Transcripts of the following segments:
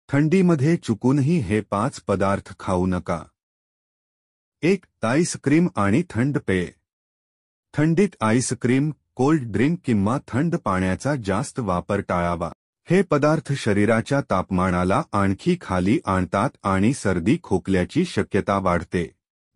थंडीमध्ये चुकूनही हे 5 पदार्थ खाऊ नका. 1. आईस्क्रीम आणि थंड पेय. थंडीत आईस्क्रीम, कोल्ड ड्रिंक किंवा थंड पाण्याचा जास्त वापर टाळावा. हे पदार्थ शरीराच्या तापमानाला आणखी खाली आणतात आणि सर्दी खोकल्याची शक्यता वाढते.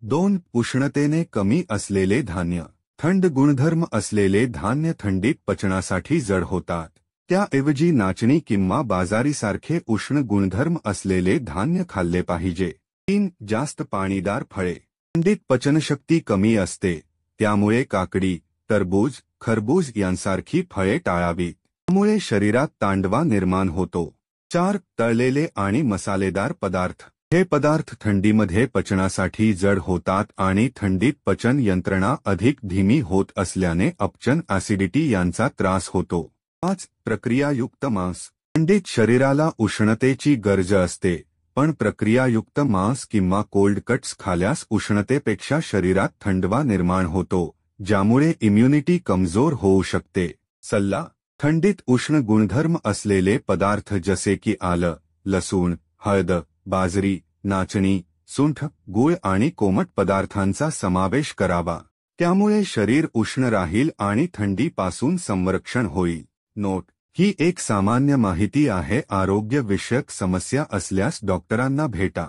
2. उष्णतेने कमी असलेले धान्य. थंड गुणधर्म असलेले धान्य थंडीत पचनासाठी जड होतात. त्याऐवजी नाचणी किंवा बाजारीसारखे उष्ण गुणधर्म असलेले धान्य खाल्ले पाहिजे. 3. जास्त पाणीदार फळे. थंडीत पचनशक्ती कमी असते, त्यामुळे काकडी, टरबूज, खरबूज यांसारखी फळे टाळावीत. त्यामुळे शरीरात तांडवा निर्माण होतो. 4. तळलेले आणि मसालेदार पदार्थ. हे पदार्थ थंडीमध्ये पचनासाठी जड होतात आणि थंडीत पचन यंत्रणा अधिक धीमी होत असल्याने अपचन, ॲसिडिटी यांचा त्रास होतो. 5. प्रक्रियायुक्त मांस. थंडीत शरीराला उष्णतेची गरज असते, पण प्रक्रियायुक्त मांस किंवा कोल्ड कट्स खाल्यास उष्णतेपेक्षा शरीरात थंडवा निर्माण होतो, ज्यामुळे इम्युनिटी कमजोर होऊ शकते. सल्ला: थंडीत उष्ण गुणधर्म असलेले पदार्थ जसे की आलं, लसूण, हळद, बाजरी, नाचणी, सुंठ, गूळ आणि कोमट पदार्थांचा समावेश करावा. त्यामुळे शरीर उष्ण राहील आणि थंडीपासून संरक्षण होईल. नोट: ही एक सामान्य माहिती आहे. आरोग्यविषयक समस्या असल्यास डॉक्टरांना भेटा.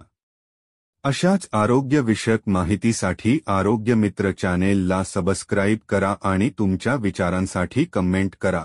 अशाच आरोग्यविषयक माहितीसाठी आरोग्य मित्र चॅनेलला सबस्क्राईब करा आणि तुमच्या विचारांसाठी कमेंट करा.